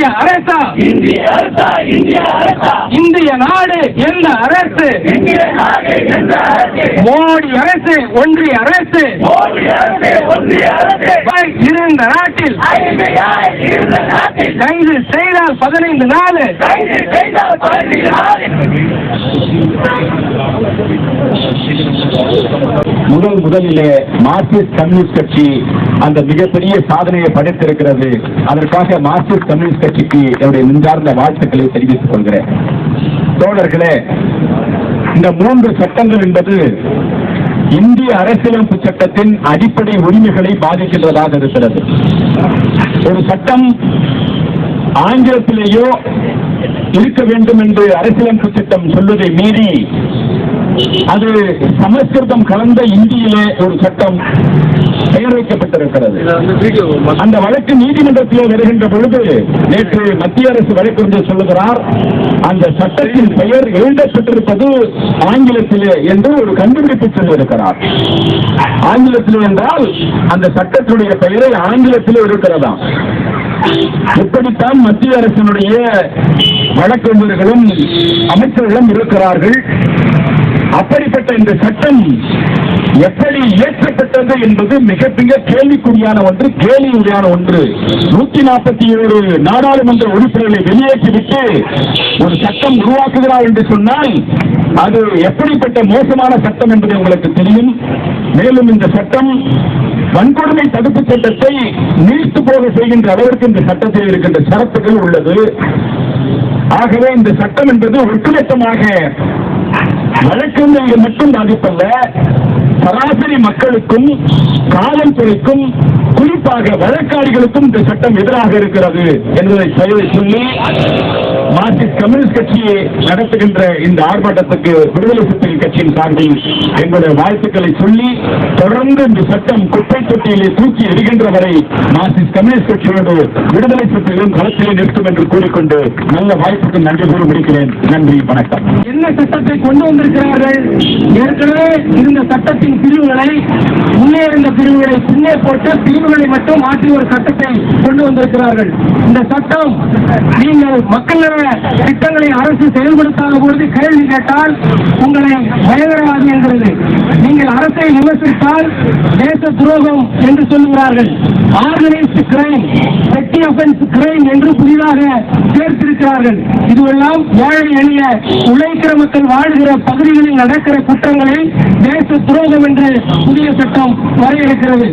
இந்திய அரசா இந்திய நாடு எந்த அரசு? மோடி அரசு, ஒன்றிய அரசு இருந்த நாட்டில் கைது செய்தால் 15 நாள். முதலிலே மார்க்சிஸ்ட் கம்யூனிஸ்ட் கட்சி அந்த மிகப்பெரிய சாதனையை படைத்திருக்கிறது. அதற்காக மார்க்சிஸ்ட் கம்யூனிஸ்ட் கட்சிக்கு என்னுடைய நெஞ்சார்ந்த வாழ்த்துக்களை தெரிவித்துக் கொள்கிறேன். தோழர்களே, இந்த 3 சட்டங்கள் என்பது இந்திய அரசியலமைப்பு சட்டத்தின் அடிப்படை உரிமைகளை பாதிக்கின்றதாக இருக்கிறது. ஒரு சட்டம் ஆங்கிலத்திலேயோ இருக்க வேண்டும் என்று அரசியலமைப்பு சட்டம் சொல்வதை மீறி அது சமஸ்கிருதம் கலந்த இந்தியிலே ஒரு சட்டம் பெயர் வைக்கப்பட்டிருக்கிறது. அந்த வழக்கு நீதிமன்றத்திலே வருகின்ற பொழுது நேற்று மத்திய அரசு வழக்கறிஞர் சொல்லுகிறார், அந்த சட்டத்தின் பெயர் எழுதப்பட்டிருப்பது ஆங்கிலத்திலே என்று ஒரு கண்டுபிடிப்பு சொல்லியிருக்கிறார். ஆங்கிலத்திலே என்றால் அந்த சட்டத்தினுடைய பெயரை ஆங்கிலத்திலே இருக்கிறதா? இப்படித்தான் மத்திய அரசினுடைய வழக்கறிஞர்களும் அமைச்சர்களும் இருக்கிறார்கள். அப்படிப்பட்ட இந்த சட்டம் எப்படி இயற்றப்பட்டது என்பது மிக மிக கேள்விக்குறியான ஒன்று, கேள்விக்குறியான ஒன்று. 147 நாடாளுமன்ற உறுப்பினர்களை வெளியேற்றிவிட்டு ஒரு சட்டம் உருவாக்குகிறார் என்று சொன்னால் அது எப்படிப்பட்ட மோசமான சட்டம் என்பது உங்களுக்கு தெரியும். மேலும் இந்த சட்டம் வன்கொடுமை தடுப்பு சட்டத்தை நீர்த்து போக செய்கின்ற அளவிற்கு இந்த சட்டத்தில் இருக்கின்ற சரத்துகள் உள்ளது. ஆகவே இந்த சட்டம் என்பது ஒட்டுமொத்தமாக வழக்கறிஞர்கள் மட்டும் பாதிப்பல்ல, சராசரி மக்களுக்கும் காவல்துறைக்கும் குறிப்பாக வழக்காளிகளுக்கும் இந்த சட்டம் எதிராக இருக்கிறது என்பதை சொல்லி மார்க்சிஸ்ட் கம்யூனிஸ்ட் கட்சியை நடத்துகின்ற இந்த ஆர்ப்பாட்டத்துக்கு விடுதலை சிறுத்தைகள் கட்சியின் சார்பில் எங்களுடைய வாழ்த்துக்களை சொல்லி தொடர்ந்து இந்த சட்டம் குப்பை தொட்டியிலே தூக்கி எறிகின்ற வரை மார்க்சிஸ்ட் கம்யூனிஸ்ட் கட்சியோடு விடுதலை சிறுத்தைகளும் களத்திலே நிற்கும் என்று கூறிக்கொண்டு நல்ல வாய்ப்புக்கு நன்றி கூறி முடிக்கிறேன். நன்றி, வணக்கம். என்ன சட்டத்தை கொண்டு வந்திருக்கிறார்கள்? ஏற்கனவே இருந்த சட்டத்தின் பிரிவுகளை முன்னே இருந்த பிரிவுகளை பின்னே போட்டு பிரிவுகளை மட்டும் மாற்றி ஒரு சட்டத்தை கொண்டு வந்திருக்கிறார்கள். இந்த சட்டம் நீங்கள் மக்கள் திட்டங்களை அரசு செயல்படுத்தாத பொழுது கேள்வி கேட்டால் உங்களை பயங்கரவாதி என்கிறது. நீங்கள் அரசை விமர்சித்தால் தேச துரோகம் என்று சொல்லுகிறார்கள். ஆர்கனைஸ்டு கிரைம், பெட்டி அஃபென்ஸ் கிரைம் என்று புதிதாக சேர்த்திருக்கிறார்கள். இதுவெல்லாம் ஏழை எளிய உழைக்கிற மக்கள் வாழ்கிற பகுதிகளில் நடக்கிற குற்றங்களை தேச துரோகம் என்று புதிய சட்டம் வரையறுக்கிறது.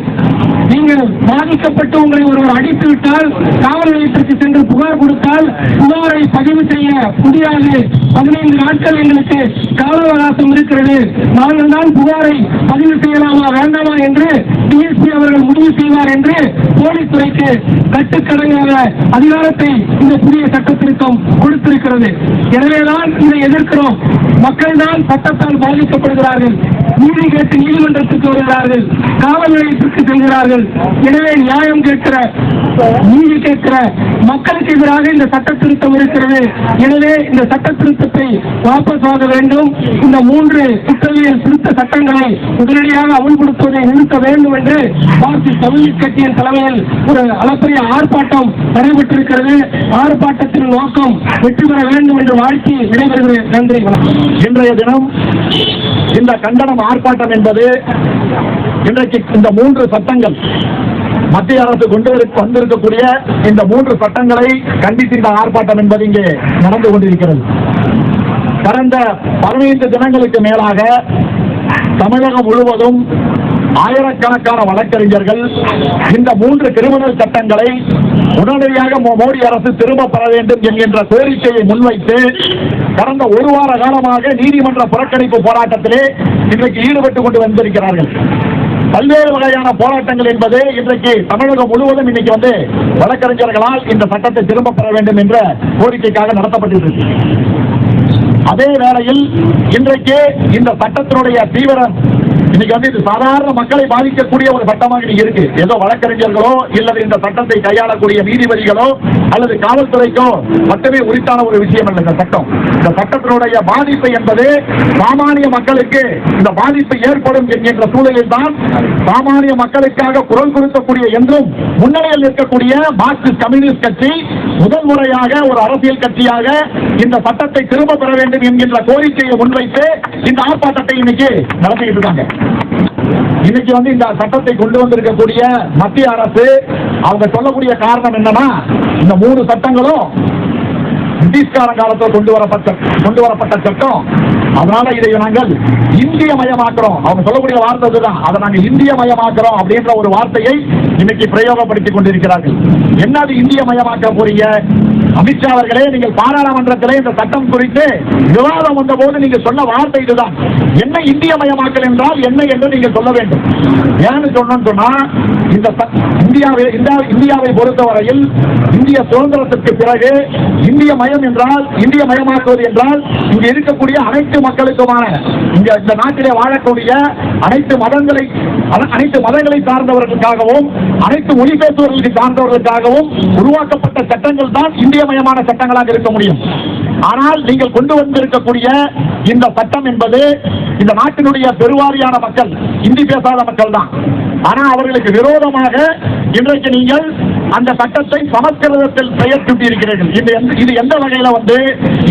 நீங்கள் பாதிக்கப்பட்டு உங்களை ஒருவர் அடித்துவிட்டால் காவல் நிலையத்திற்கு சென்று புகார் கொடுத்தால் புகாரை பதிவு செய்ய முடியாது. 15 நாட்கள் எங்களுக்கு கால அவகாசம் இருக்கிறது. நாங்கள் தான் புகாரை பதிவு செய்யலாமா வேண்டாமா என்று டிஎஸ்பி அவர்கள் முடிவு செய்வார் என்று போலீஸ் துறைக்கு கட்டுக்கடங்காத அதிகாரத்தை இந்த புதிய சட்ட திருத்தம் கொடுத்திருக்கிறது. எனவேதான் இதை எதிர்க்கிறோம். மக்கள் தான் சட்டத்தால் பாதிக்கப்படுகிறார்கள். நீதி கேட்டு நீதிமன்றத்துக்கு வருகிறார்கள், காவல் நிலையத்திற்கு செல்கிறார்கள். எனவே நியாயம் கேட்கிற, நீதி கேட்கிற மக்களுக்கு எதிராக இந்த சட்ட திருத்தம் இருக்கிறது. எனவே இந்த சட்ட திருத்தத்தை வாபஸ் வாங்க வேண்டும். இந்த 3 குற்றவியல் திருத்த சட்டங்களை உடனடியாக அமல்படுத்துவதை நிறுத்த வேண்டும் என்று மார்க்சிஸ்ட் கம்யூனிஸ்ட் கட்சியின் தலைமையில் ஒரு அளப்பரிய ஆர்ப்பாட்டம் நடைபெற்றிருக்கிறது. ஆர்ப்பாட்டத்தின் நோக்கம் வெற்றி பெற வேண்டும் என்று வாழ்த்தி விடைபெறுகிறேன். நன்றி, வணக்கம். இன்றைய தினம் இந்த கண்டனம் ஆர்ப்பாட்டம் என்பது இன்றைக்கு இந்த 3 சட்டங்கள் மத்திய அரசு கொண்டு வந்திருக்கக்கூடிய இந்த 3 சட்டங்களை கண்டித்து இந்த ஆர்ப்பாட்டம் என்பது இங்கே நடந்து கொண்டிருக்கிறது. கடந்த 15 தினங்களுக்கு மேலாக தமிழகம் முழுவதும் ஆயிரக்கணக்கான வழக்கறிஞர்கள் இந்த 3 கிரிமினல் சட்டங்களை உடனடியாக மோடி அரசு திரும்ப பெற வேண்டும் என்கின்ற கோரிக்கையை முன்வைத்து கடந்த 1 வார காலமாக நீதிமன்ற புறக்கணிப்பு போராட்டத்திலே இன்றைக்கு ஈடுபட்டுக் கொண்டு வந்திருக்கிறார்கள். பல்வேறு வகையான போராட்டங்கள் என்பது இன்றைக்கு தமிழகம் முழுவதும் இன்னைக்கு வழக்கறிஞர்களால் இந்த சட்டத்தை திரும்ப பெற வேண்டும் என்ற கோரிக்கைக்காக நடத்தப்பட்டிருக்கு. அதே வேளையில் இன்றைக்கு இந்த சட்டத்தினுடைய தீவிரம் இன்னைக்கு வந்து இது சாதாரண மக்களை பாதிக்கக்கூடிய ஒரு சட்டமாக இன்னைக்கு இருக்கு. ஏதோ வழக்கறிஞர்களோ இல்லது இந்த சட்டத்தை கையாளக்கூடிய நீதிபதிகளோ அல்லது காவல்துறைக்கோ மட்டுமே உரித்தான ஒரு விஷயம் அல்ல இந்த சட்டம். இந்த சட்டத்தினுடைய பாதிப்பு என்பது சாமானிய மக்களுக்கு இந்த பாதிப்பு ஏற்படும் என்கின்ற சூழலில் தான் சாமானிய மக்களுக்காக குரல் கொடுக்கக்கூடிய என்றும் முன்னணியில் இருக்கக்கூடிய மார்க்சிஸ்ட் கம்யூனிஸ்ட் கட்சி முதல் முறையாக ஒரு அரசியல் கட்சியாக இந்த சட்டத்தை திரும்ப பெற வேண்டும் என்கின்ற கோரிக்கையை முன்வைத்து இந்த ஆர்ப்பாட்டத்தை இன்னைக்கு நடத்திட்டு இருக்காங்க. இன்னைக்கு வந்து இந்த சட்டத்தை கொண்டு வந்திருக்கக்கூடிய மத்திய அரசு அவங்க சொல்லக்கூடிய காரணம் என்னன்னா, இந்த 3 சட்டங்களும் பிரிட்டிஷ்கார காலத்தில் கொண்டு வரப்பட்ட சட்டம். அதனால இதை நாங்கள் இந்திய மயமாக்குறோம். அவங்க சொல்லக்கூடிய வார்த்தை இதுதான், அதை நாங்கள் இந்திய மயமாக்குறோம் அப்படின்ற ஒரு வார்த்தையை இன்னைக்கு பிரயோகப்படுத்திக் கொண்டிருக்கிறார்கள். என்னது இந்திய மயமாக்க போறீங்க? அமித்ஷா அவர்களே, நீங்கள் பாராளுமன்றத்திலே இந்த சட்டம் குறித்து விவாதம் வந்த போது நீங்க சொன்ன வார்த்தை இதுதான். என்ன இந்திய மயமாக்கல் என்றால் என்ன என்று நீங்கள் சொல்ல வேண்டும். ஏன்னு சொன்னா, இந்த இந்தியாவை பொறுத்தவரையில் இந்திய சுதந்திரத்திற்கு பிறகு இந்திய மயம் என்றால், இந்திய மயமாக்குவது என்றால் இங்க இருக்கக்கூடிய அனைத்து மக்களுக்குமான இந்த நாட்டிலே வாழக்கூடிய அனைத்து மதங்களை சார்ந்தவர்களுக்காகவும் அனைத்து மொழி பேசுவர்களுக்கு சார்ந்தவர்களுக்காகவும் உருவாக்கப்பட்ட சட்டங்கள் தான் இந்திய மயமான சட்டங்களாக இருக்க முடியும். ஆனால் நீங்கள் கொண்டு வந்திருக்கக்கூடிய இந்த சட்டம் என்பது இந்த நாட்டினுடைய பெருவாரியான மக்கள் இந்தி பேசாத மக்கள் தான். ஆனா அவர்களுக்கு விரோதமாக இன்றைக்கு நீங்கள் அந்த சட்டத்தை சமஸ்கிருதத்தில் பெயர் சூட்டியிருக்கிறீர்கள். இது எந்த வகையில வந்து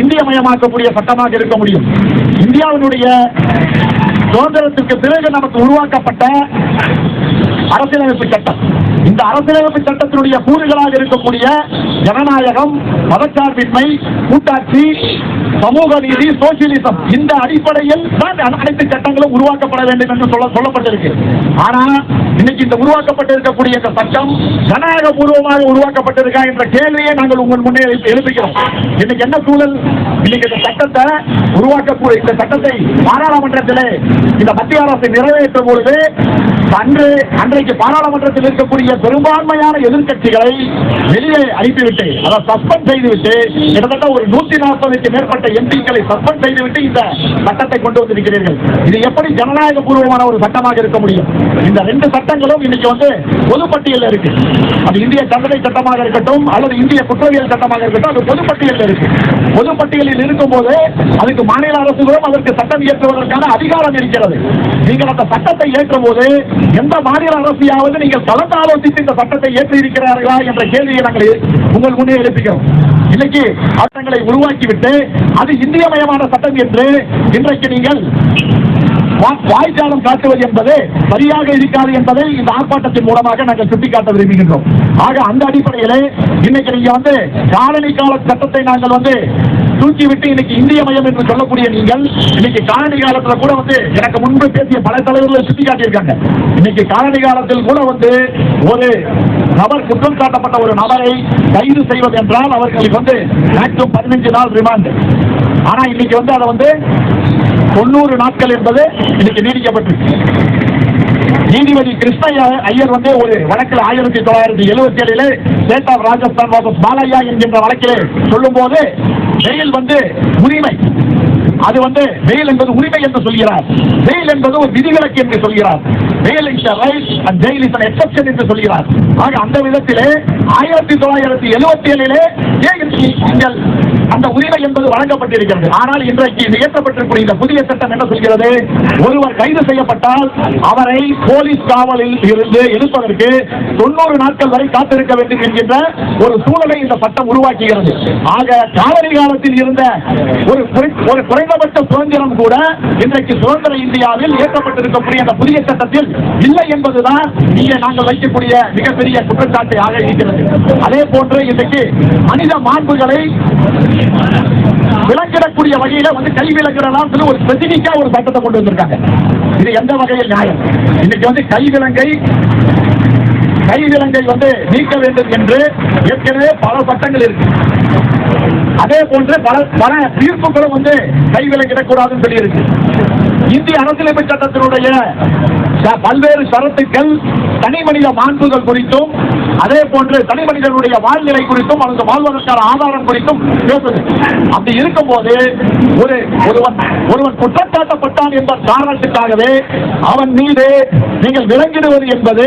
இந்திய மயமாக்கக்கூடிய சட்டமாக இருக்க முடியும்? இந்தியாவினுடைய சுதந்திரத்திற்கு பிறகு நமக்கு உருவாக்கப்பட்ட அரசியலமைப்பு சட்டம், இந்த அரசியலமைப்பு சட்டத்தினுடைய கூறுகளாக இருக்கக்கூடிய ஜனநாயகம், மதச்சார்பின்மை, கூட்டாட்சி, சமூக நீதி, சோசியலிசம், இந்த அடிப்படையில் தான் அனைத்து சட்டங்களும் உருவாக்கப்பட வேண்டும் என்று சொல்லப்பட்டிருக்கு. ஆனா இன்னைக்கு இந்த உருவாக்கப்பட்டிருக்கக்கூடிய இந்த சட்டம் ஜனநாயக பூர்வமாக உருவாக்கப்பட்டிருக்கா என்ற கேள்வியை நாங்கள் உங்கள் முன்னே எழுப்புகிறோம். இன்னைக்கு என்ன சூழல்? இன்னைக்கு இந்த சட்டத்தை உருவாக்கக்கூடிய இந்த சட்டத்தை பாராளுமன்றத்திலே இந்த மத்திய அரசு நிறைவேற்றும் பொழுது அன்றைக்கு பாராளுமன்றத்தில் இருக்கக்கூடிய பெரும்பான்மையான எதிர்கட்சிகளை வெளியே அனுப்பிவிட்டு, அதை சஸ்பெண்ட் செய்துவிட்டு, கிட்டத்தட்ட ஒரு 140க்கு மேற்பட்ட எம்பிக்களை சஸ்பெண்ட் செய்துவிட்டு இந்த சட்டத்தை கொண்டு வந்திருக்கிறீர்கள். இது எப்படி ஜனநாயக பூர்வமான ஒரு சட்டமாக இருக்க முடியும்? இந்த 2 சட்டங்களும் இன்னைக்கு வந்து பொதுப்பட்டியலில் இருக்கு. அது இந்திய தண்டனை சட்டமாக இருக்கட்டும் அல்லது இந்திய குற்றவியல் சட்டமாக இருக்கட்டும், அது பொதுப்பட்டியலில் இருக்கு. பொதுப்பட்டியலில் இருக்கும் போது அதுக்கு மாநில அரசுகளும் அதற்கு சட்டம் இயற்றுவதற்கான அதிகாரம் இருக்கிறது. நீங்கள் அந்த சட்டத்தை ஏற்றும் போது எந்த மாநில அரசியாவது நீங்கள் கலந்து ஆலோசித்து இந்த சட்டத்தை ஏற்றி இருக்கிறார்களா என்ற கேள்வியை நாங்கள் உங்கள் முன்னே எழுப்புகிறோம். இன்னைக்கு சட்டங்களை உருவாக்கிவிட்டு அது இந்தியமயமான சட்டம் என்று இன்றைக்கு நீங்கள் வாய்ச்சாலம் காட்டுவது என்பது சரியாக இருக்காது என்பதை இந்த ஆர்ப்பாட்டத்தின் மூலமாக நாங்கள் சுட்டிக்காட்ட விரும்புகின்றோம். ஆக அந்த அடிப்படையிலே இன்னைக்கு நீங்க வந்து காலனி கால சட்டத்தை நாங்கள் வந்து தூக்கிவிட்டு இன்னைக்கு இந்திய மயம் என்று சொல்லக்கூடிய நீங்கள் இன்னைக்கு காலனி காலத்துல கூட வந்து எனக்கு முன்பு பேசிய பல தலைவர்களை சுட்டிக்காட்டியிருக்காங்க. இன்னைக்கு காலனி காலத்தில் கூட வந்து ஒரு நபர் குற்றம் சாட்டப்பட்ட ஒரு நபரை கைது செய்வது என்றால் அவர்களுக்கு வந்து மேக்ஸிமம் 15 நாள் ரிமாண்ட். ஆனா இன்னைக்கு வந்து அதை வந்து 90 நாட்கள் என்பது இன்னைக்கு நீடிக்கப்பட்டிருக்கு. நீதிபதி கிருஷ்ண ஐயர் வந்து ஒரு வழக்கில் 1977 ஸ்டேட் ஆஃப் ராஜஸ்தான் வாபஸ் பாலையா என்கின்ற வழக்கிலே சொல்லும் போது ஜெயில் வந்து உரிமை, அது வந்து பெயில் என்பது உரிமை என்று சொல்கிறார். பெயில் என்பது ஒரு விதிவிலக்கு என்று சொல்கிறார். Fail is a right and jail is an exception என்று சொல்கிறார். ஆக அந்த விதத்திலே 1977 நீங்கள் அந்த உரிமை என்பது வழங்கப்பட்டிருக்கிறது. ஆனால் இன்றைக்கு இயற்றப்பட்டிருக்கிற இந்த புதிய சட்டம் என்ன சொல்கிறது? ஒருவர் கைது செய்யப்பட்டால் அவரை போலீஸ் காவலில் இருந்து எடுப்பதற்கு 90 நாட்கள் வரை காத்திருக்க வேண்டும் என்கின்ற ஒரு சூழலை இந்த சட்டம் உருவாக்குகிறது. ஆக காலனி காலத்தில் இருந்த ஒரு குறைந்தபட்ச சுதந்திரம் கூட இன்றைக்கு சுதந்திர இந்தியாவில் இயற்றப்பட்டிருக்கக்கூடிய அந்த புதிய சட்டத்தில் இல்லை என்பதுதான் இங்கே நாங்கள் வைக்கக்கூடிய மிகப்பெரிய குற்றச்சாட்டு ஆக இருக்கிறது. அதே போன்று இன்றைக்கு மனித மாண்புகளை விலங்கிடக்கூடிய வகையில வந்து கை விலங்கிறதாம் ஒரு ஸ்பெசிபிக்கா ஒரு சட்டத்தை கொண்டு வந்திருக்காங்க. இது எந்த வகையில் நியாயம்? இன்னைக்கு வந்து கைவிலங்கை வந்து நீக்க வேண்டும் என்று ஏற்கனவே பல சட்டங்கள் இருக்கு. அதே போன்று பல தீர்ப்புகளும் வந்து கைவிலங்கிடக்கூடாதுன்னு சொல்லி இருக்கு. இந்திய அரசியலமைப்பு சட்டத்தினுடைய பல்வேறு சரத்துக்கள் தனி மனித மாண்புகள் குறித்தும் அதே போன்று தனி மனிதனுடைய வாழ்நிலை குறித்தும் அல்லது வாழ்வதற்கான ஆதாரம் குறித்தும் பேசுது. அப்படி இருக்கும்போது ஒருவன் குற்றச்சாட்டப்பட்டான் என்ற காரணத்துக்காகவே அவன் மீது நீங்கள் விலங்கிடுவது என்பது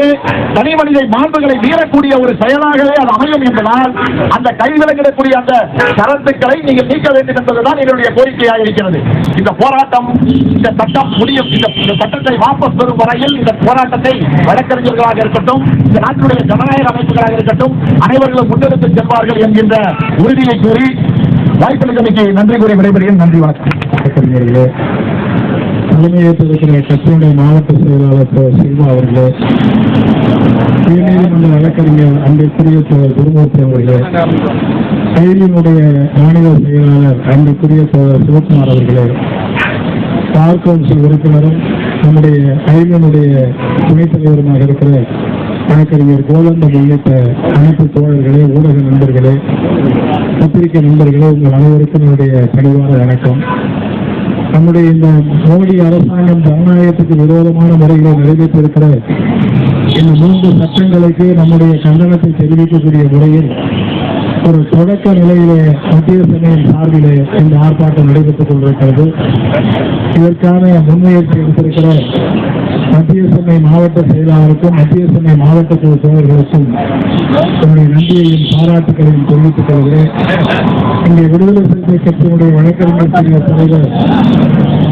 தனி மனித மாண்புகளை மீறக்கூடிய ஒரு செயலாகவே அது அமையும் என்பதால் அந்த கைவிலங்கிடக்கூடிய அந்த சரத்துக்களை நீங்கள் நீக்க வேண்டும் என்பதுதான் என்னுடைய கோரிக்கையாக இருக்கிறது. இந்த போராட்டம், இந்த சட்டம் முடியும், இந்த சட்டத்தை வாபஸ் பெறும் வரையில் இந்த போராட்டத்தை வழக்கறிஞர்களாக இருக்கட்டும், இந்த நாட்டினுடைய ஜனநாயக அமைப்புகளாக இருக்கட்டும், அனைவர்களும் முன்னெடுத்து செல்வார்கள் என்கின்ற உறுதியை கூறி வாய்ப்பளித்தமைக்கு நன்றி கூறி விடைபெறுகிறேன். நன்றி, வணக்கம். தலைமையேற்றிருக்கிற கட்சியுடைய மாவட்ட செயலாளர் சில்வா அவர்களே, உயர்நீதிமன்ற வழக்கறிஞர் அன்றைக்குரிய தோழர் குருமூர்த்தி அவர்களே, செயலியினுடைய மாநில செயலாளர் அன்றைக்குரிய தோழர் சிவகுமார் அவர்களே, பார் கவுன்சில் உறுப்பினரும் நம்முடைய செயலியினுடைய துணைத் தலைவருமாக இருக்கிற வழக்கறிஞர் கோலந்தம் உள்ளிட்ட அனைத்து தோழர்களே, ஊடக நண்பர்களே, பத்திரிகை நண்பர்களே, உங்கள் அனைவருக்கும் என்னுடைய பணிவான வணக்கம். நம்முடைய இந்த மோடி அரசாங்கம் ஜனநாயகத்துக்கு விரோதமான முறைகளை நிறைவேற்றிருக்கிற இந்த 3 சட்டங்களுக்கு நம்முடைய கண்டனத்தை தெரிவிக்கக்கூடிய முறையில் ஒரு தொடக்க நிலையிலே மத்திய சென்னையின் சார்பிலே இந்த ஆர்ப்பாட்டம் நடைபெற்றுக் கொண்டிருக்கிறது. இதற்கான முன்முயற்சி எடுத்திருக்கிற மத்திய சென்னை மாவட்ட செயலாளருக்கும் மத்திய சென்னை மாவட்ட குழு தோழர்களுக்கும் என்னுடைய நன்றியையும் பாராட்டுகளையும் தெரிவித்துக் கொள்கிறேன். இங்கே விடுதலை சிறுத்தை கட்சியினுடைய வழக்கறிஞர் பிரிவு தலைவர்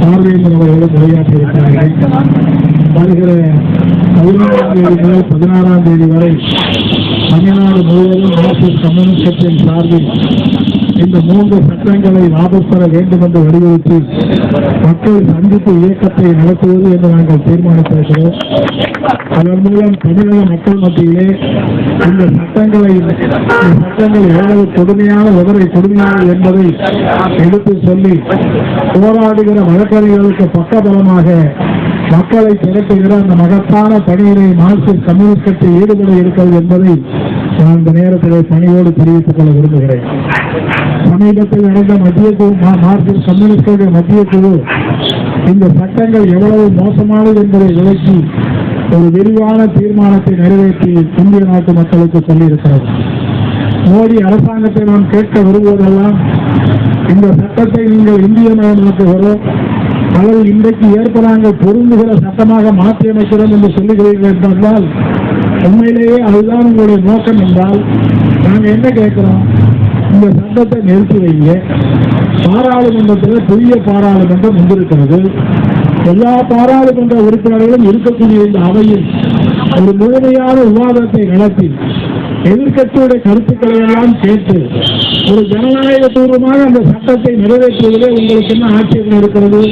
பார்வையர் அவர்களும் உரையாற்றியிருக்கிறார்கள். வருகிற 15ஆம் தேதி முதல் 16ஆம் தேதி வரை தமிழ்நாடு முழுவதும் மார்க்சிஸ்ட் கம்யூனிஸ்ட் கட்சியின் சார்பில் இந்த 3 சட்டங்களை வாபஸ் பெற வேண்டும் என்று வலியுறுத்தி மக்கள் சந்திப்பு இயக்கத்தை நடத்துவது என்று நாங்கள் தீர்மானித்திருக்கிறோம். அதன் மூலம் தமிழக மக்கள் மத்தியிலே இந்த சட்டங்கள் எவ்வளவு கொடுமையானது என்பதை எடுத்து சொல்லி போராடுகிற வழக்கறிஞர்களுக்கு பக்கபலமாக மக்களை திரட்டுகிற அந்த மகத்தான பணியினை மார்க்சிஸ்ட் கம்யூனிஸ்ட் கட்சி ஈடுபட இருக்கிறது என்பதை நான் இந்த நேரத்தில் பணியோடு தெரிவித்துக் கொள்ள விரும்புகிறேன். சமீபத்தில் நடந்த மத்திய குழு, மார்க்சிஸ்ட் கம்யூனிஸ்டுடைய மத்திய குழு இந்த சட்டங்கள் எவ்வளவு மோசமானது என்பதை விளக்கி ஒரு விரிவான தீர்மானத்தை நிறைவேற்றி இந்திய நாட்டு மக்களுக்கு சொல்லியிருக்கிறது. மோடி அரசாங்கத்தை நாம் கேட்க விரும்புவதெல்லாம் இந்த சட்டத்தை நீங்கள் இந்திய மயமாக்குகிறோம் அல்லது இன்றைக்கு ஏற்ப நாங்கள் பொருந்துகிற சட்டமாக மாற்றியமைக்கிறோம் என்று சொல்லுகிறீர்கள் என்றால் உண்மையிலேயே அதுதான் உங்களுடைய நோக்கம் என்றால் நாங்கள் என்ன கேட்கிறோம்? இந்த சட்டத்தை நிறுத்தி வைங்க. பாராளுமன்றத்தில் புதிய பாராளுமன்றம் வந்திருக்கிறது. எல்லா பாராளுமன்ற உறுப்பினர்களும் இருக்கக்கூடிய இந்த அவையில் ஒரு முழுமையான விவாதத்தை நடத்தி எதிர்கட்சியுடைய கருத்துக்களை எல்லாம் கேட்டு ஒரு ஜனநாயக பூர்வமாக அந்த சட்டத்தை நிறைவேற்றுவதிலே உங்களுக்கு என்ன ஆட்சேபம் இருக்கிறது?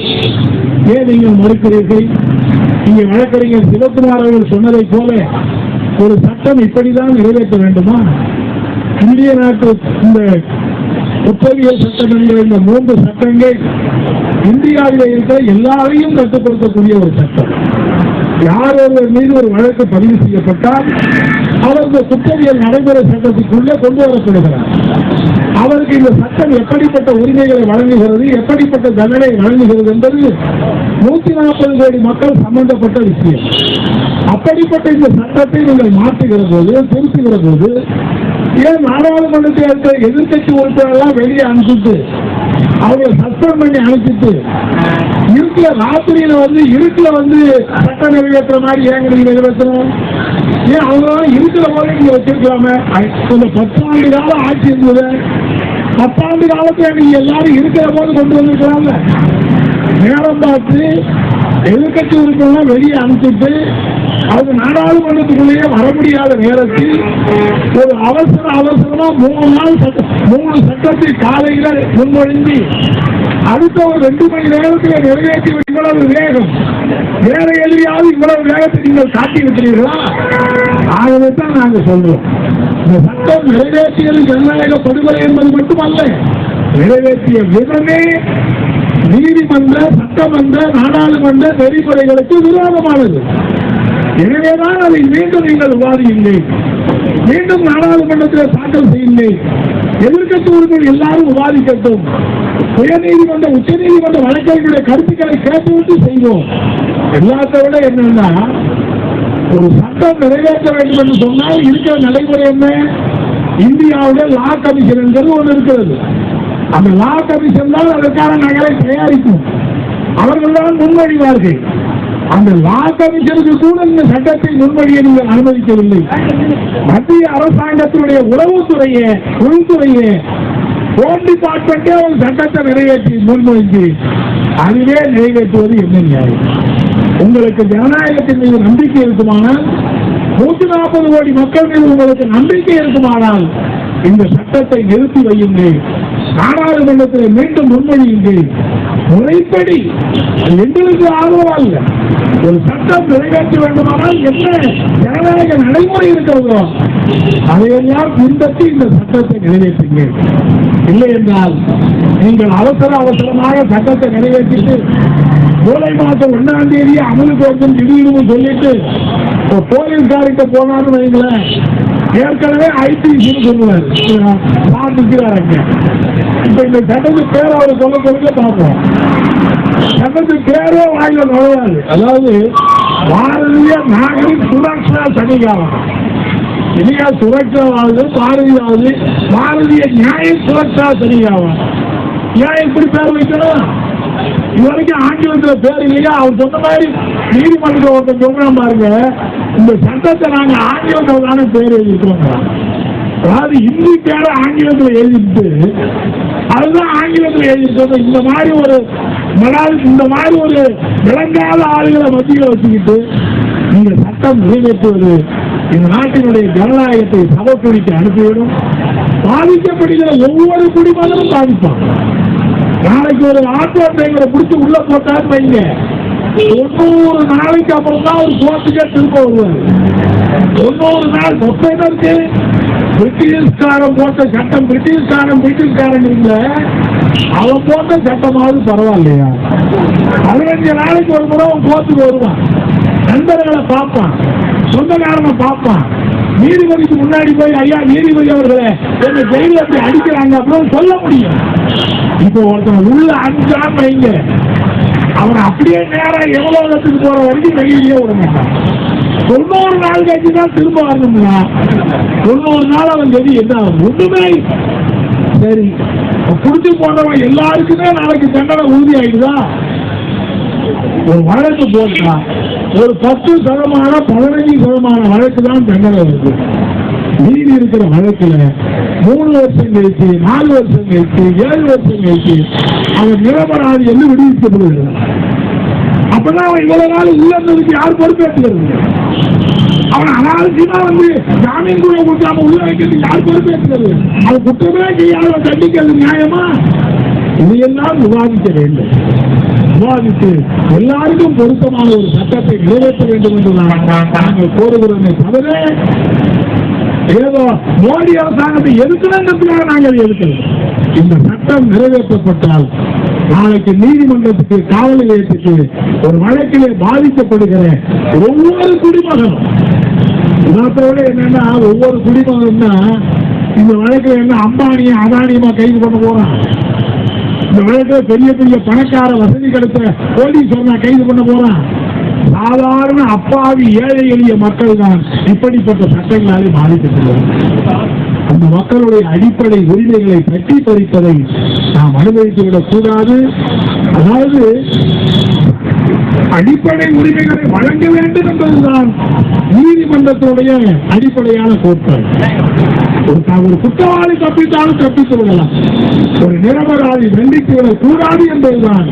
ஏன் நீங்கள் மறுக்கிறீர்கள்? இங்கே வழக்கறிஞர் சிவகுமார் அவர்கள் சொன்னதை போல ஒரு சட்டம் இப்படிதான் நிறைவேற்ற வேண்டுமா? இந்திய நாட்டு இந்த குற்றவியல் சட்டம் என்கிற இந்த 3 சட்டங்கள் இந்தியாவில் இருக்கிற எல்லாரையும் கட்டுப்படுத்தக்கூடிய ஒரு சட்டம். யார் ஒருவர் மீது ஒரு வழக்கு பதிவு செய்யப்பட்டால் அவர் இந்த குற்றவியல் நடைமுறை சட்டத்துக்குள்ளே கொண்டு வரப்படுகிறார். அவருக்கு இந்த சட்டம் எப்படிப்பட்ட உரிமைகளை வழங்குகிறது, எப்படிப்பட்ட தண்டனை வழங்குகிறது என்பது 140 கோடி மக்கள் சம்பந்தப்பட்ட விஷயம். அப்படிப்பட்ட இந்த சட்டத்தை நீங்கள் மாற்றுகிற போது, திருத்துகிற போது ஏன் நாடாளுமன்றத்தில் இருக்கிற எதிர்கட்சி உறுப்பினர்கள்லாம் வெளியே அனுப்பிட்டு அவங்களை சஸ்பெண்ட் பண்ணி அனுப்பிட்டு இருட்டுல ராத்திரியில இருட்டுல சட்டம் நிறைவேற்ற மாதிரி ஏன் நீங்க நிறைவேற்றணும்? ஏன் அவங்க இருக்கிற போல நீங்க வச்சிருக்கலாமே? கொஞ்சம் 10 ஆண்டு காலம் ஆட்சி இருந்தது. 10 ஆண்டு காலத்துல நீங்க எல்லாரும் இருக்கிற போது கொண்டு வந்திருக்கலாம்ல. நேரம் பார்த்து எதிர்கட்சி உறுப்பினர்லாம் வெளியே அனுப்பிட்டு அவங்க நாடாளுமன்றத்துக்குள்ளேயே வர முடியாத நேரத்தில் ஒரு அவசரமா 3 நாள் 3 சட்டத்தில் காலையில முன்மொழிந்து அடுத்த ஒரு 2 மணி நேரத்தில் நிறைவேற்றி இவ்வளவு வேகம், வேற எதிரியாவது இவ்வளவு வேகத்தை நீங்கள் காட்டி விட்டீர்களா? ஆகவே தான் நாங்கள் சொல்றோம், இந்த சட்டம் நிறைவேற்றியது ஜனநாயக படுகொலை என்பது மட்டுமல்ல, நிறைவேற்றிய விதமே நீதிமன்ற, சட்டமன்ற, நாடாளுமன்ற நெறிமுறைகளுக்கு விரோதமானது. எனவேதான் அதை மீண்டும் நீங்கள் விவாதியுங்கள், மீண்டும் நாடாளுமன்றத்தில் தாக்கல் செய்யுங்கள். எதிர்க்கட்சி உறுப்பினர் எல்லாரும் விவாதிக்கட்டும். உயர்நீதிமன்ற உச்சநீதிமன்ற வழக்கறிஞருடைய கருத்துக்களை கேட்டுவிட்டு செய்வோம். எல்லாத்தை விட என்னன்னா, ஒரு சட்டம் நிறைவேற்ற வேண்டும் என்று சொன்னால் இருக்கிற நடைமுறை என்ன? இந்தியாவுடைய லா கமிஷன் என்கிறது ஒன்று இருக்கிறது. அந்த லா கமிஷன் தான் அதற்கான நகலை தயாரிக்கும். அவர்கள் தான் முன்மொழிவார்கள். அந்த லா கமிஷனுக்கு கூட இந்த சட்டத்தை முன்மொழிய நீங்கள் அனுமதிக்கவில்லை. மத்திய அரசாங்கத்தினுடைய உள்துறையே ஹோம் டிபார்ட்மெண்டே ஒரு சட்டத்தை நிறைவேற்றி முன்மொழிந்து அதுவே நிறைவேற்றுவது என்ன நியாயம்? உங்களுக்கு ஜனநாயகத்தின் மீது நம்பிக்கை இருக்குமானால், 140 கோடி மக்கள் மீது உங்களுக்கு நம்பிக்கை இருக்குமானால் இந்த சட்டத்தை நிறுத்தி வையுங்கள். நாடாளுமன்றத்தில் மீண்டும் முன்மொழியுங்கள். முறைப்படி எங்களுக்கு ஆதரவாக இல்லை. ஒரு சட்டம் நிறைவேற்ற வேண்டுமானால் என்ன ஜனநாயக நடைமுறை இருக்கிறதோ அதையெல்லாம் பின்பற்றி இந்த சட்டத்தை நிறைவேற்றுங்கள். இல்லை என்றால் நீங்கள் அவசரமாக சட்டத்தை நிறைவேற்றிட்டு ஜூலை மாதம் 1ஆம் தேதி அமலுக்கு வந்து திடீர்னு சொல்லிட்டு போலீஸ்காரிட்ட போனான்னு வைங்களேன், ஏற்கனவே ஐபிசின்னு சொல்லுவார் இருக்கிறாங்க. இப்ப இந்த சட்டத்துக்கு பேர் அவர் சொல்ல பார்ப்போம். சட்டத்துக்கு பேரே வாயில நுழையாது. அதாவது பாரதிய நாகரிக் சுரக்ஷா சனிகாரம். இனியா சுரக்ஷாவது பாரதிய நியாய சுரக்ஷா சனிகாரம். ஏன் இப்படி பேர் வைக்கணும்? இதுவரைக்கும் ஆங்கிலத்தில் பேர் இல்லையா? அவர் சொன்ன மாதிரி நீதிமன்றத்தில் ஒருத்தர் சொல்றோம் பாருங்க, இந்த சட்டத்தை நாங்க ஆங்கிலத்தில் தானே பேர் எழுதிக்கிறோம். அதாவது ஹிந்தி பேரை ஆங்கிலத்தில் எழுதிட்டு அதுதான் ஆங்கிலத்தில் எழுதிட்டு இந்த மாதிரி ஒரு விளங்காத ஆளுகளை மத்தியில் வச்சுக்கிட்டு நீங்க சட்டம் நிறைவேற்றுவது இந்த நாட்டினுடைய ஜனநாயகத்தை சபைக்குடிக்கு அனுப்பிவிடும். பாதிக்கப்படுகிற ஒவ்வொரு குடிமகனும் பாதிப்பான். நாளைக்கு ஒரு ஆட்டோ டிரைவரை பிடிச்சி உள்ள போட்டான்னு வைங்க, 90 நாளைக்கு அப்புறம் தான் ஒரு கோர்ட்டுக்கே திரும்ப வருவார். 90 நாள் சொப்பைனருக்கு பிரிட்டிஷ்காரன் போட்ட சட்டம், பிரிட்டிஷ்காரன் இல்ல, அவன் போட்ட சட்டமாவது பரவாயில்லையா? 15 நாளைக்கு ஒரு முறை அவன் கோர்ட்டுக்கு வருவான். நண்பர்களை பார்ப்பான், சொந்தக்காரனை பார்ப்பான். நீதிபதிக்கு முன்னாடி போய் ஐயா நீதிபதி அவர்களை எங்க ஜெயில அப்படி அடிக்கிறாங்க அப்படின்னு சொல்ல முடியும். இப்போ ஒருத்தன் உள்ள அஞ்சாம வைங்க, அவன் அப்படியே நேரம் எவ்வளவுக்கு போற வரைக்கும் வெளியிலேயே விட மாட்டான். 90 நாள் கழிச்சு தான் திரும்ப வரணும்னா 90 நாள் அவன் கதி என்ன ஒண்ணுமே. சரி, குடிச்சு போனவன் எல்லாருக்குமே நாளைக்கு தண்டனை உறுதி ஆயிடுதா? ஒரு வழக்கு போட்டா ஒரு 10% 15% வழக்கு தான் தண்டனை வருது. மீதி இருக்கிற வழக்குல 3 வருஷம் கழிச்சு, 4 வருஷம் கழிச்சு, 7 வருஷம் கழிச்சு அவன் நிரபராதி என்று விடுவிக்கப்படுகிறது. அப்பதான் அவன் இவ்வளவு நாள் உள்ளதுக்கு யார் பொறுப்பேற்றுகிறது? அவன் அனாவசியமா ஜாமீன் கூட கொடுக்காம உள்ள வைக்கிறதுக்கு யார் பொறுப்பேற்றுகிறது? அவன் குற்றமே செய்யாத தண்டிக்கிறது நியாயமா? இதையெல்லாம் விவாதிக்க வேண்டும். விவாதித்து எல்லாருக்கும் பொருத்தமான ஒரு சட்டத்தை நிறைவேற்ற வேண்டும் என்று நாங்கள் கோருகிறோமே தவிர ஏதோ மோடி அரசாங்கத்தை எதிர்க்கணுங்கிறதுக்காக நாங்கள் எதிர்க்கிறோம். இந்த சட்டம் நிறைவேற்றப்பட்டால் நாளைக்கு நீதிமன்றத்துக்கு, காவல் நிலையத்துக்கு ஒரு வழக்கிலே பாதிக்கப்படுகிற ஒவ்வொரு குடிமகனும், இதோட என்னன்னா ஒவ்வொரு குடிமகன்னா இந்த வழக்கில் என்ன அம்பானியும் அதானியமா கைது பண்ண போறான்? இந்த வழக்கில் பெரிய பெரிய பணக்கார வசதி கிடைத்த போலீஸ் கைது பண்ண போறான்? சாதாரண அப்பாவி ஏழை எளிய மக்கள் தான் இப்படிப்பட்ட சட்டங்களாலே பாதிக்கப்பட்டுள்ளது. அந்த மக்களுடைய அடிப்படை உரிமைகளை பற்றி பறிப்பதை நாம் அனுமதித்துவிடக் கூடாது. அதாவது அடிப்படை உரிமைகளை வழங்க வேண்டும் என்பதுதான் நீதிமன்றத்தினுடைய அடிப்படையான கோட்பாடு. ஒரு குற்றவாளி தப்பித்தாலும் தப்பித்து விடலாம், ஒரு நிரபராதி தண்டித்து விடக் கூடாது என்பதுதான்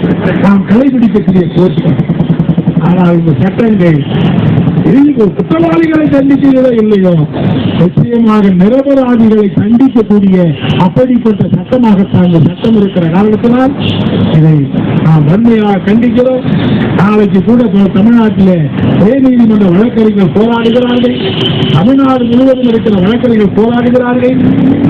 நாம் கடைபிடிக்கக்கூடிய கோட்பாடு. ஆனால் இந்த சட்டங்கள் குற்றவாளிகளை தண்டிக்கிறதோ இல்லையோ நிச்சயமாக நிரபராதிகளை தண்டிக்கக்கூடிய அப்படிப்பட்ட சட்டமாகத்தான் இந்த சட்டம் இருக்கிற காரணத்தினால் இதை நாம் வன்மையாக கண்டிக்கிறோம். நாளைக்கு கூட தமிழ்நாட்டில் உயர்நீதிமன்ற வழக்கறிஞர்கள் போராடுகிறார்கள். தமிழ்நாடு முழுவதும் இருக்கிற வழக்கறிஞர்கள் போராடுகிறார்கள்.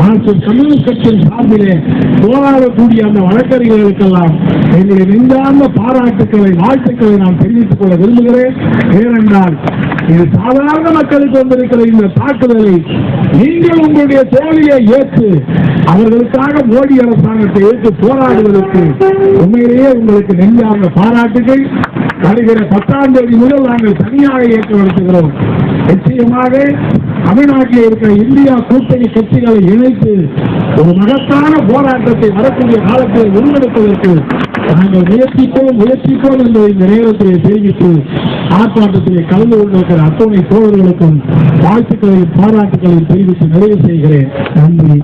மார்க்சிஸ்ட் கம்யூனிஸ்ட் கட்சியின் சார்பிலே போராடக்கூடிய அந்த வழக்கறிஞர்களுக்கெல்லாம் எங்களுடைய நெஞ்சார்ந்த பாராட்டுக்களை, வாழ்த்துக்களை நான் தெரிவித்துக் கொள்ள விரும்புகிறேன். ஏனென்றால் இது சாதாரண மக்களுக்கு வந்திருக்கிற இந்த தாக்குதலை நீங்கள் உங்களுடைய தோல்வியை ஏற்று அவர்களுக்காக மோடி அரசாங்கத்தை எதிர்த்து போராடுவதற்கு உண்மையிலேயே உங்களுக்கு நெஞ்சார்ந்த பாராட்டுகள். வருகிற 10ஆம் தேதி முதல் நாங்கள் தனியாக இயக்கம் நடத்துகிறோம். நிச்சயமாக தமிழ்நாட்டில் இருக்கிற இந்தியா கூட்டணி கட்சிகளை இணைத்து ஒரு மகத்தான போராட்டத்தை வரக்கூடிய காலத்தில் முன்னெடுப்பதற்கு நாங்கள் முயற்சிப்போம் என்பதை இந்த நேரத்திலே தெரிவித்து ஆர்ப்பாட்டத்திலே கலந்து கொண்டிருக்கிற அத்துணை தோழர்களுக்கும் வாழ்த்துக்களையும் பாராட்டுகளையும் தெரிவித்து நிறைவு செய்கிறேன். நன்றி.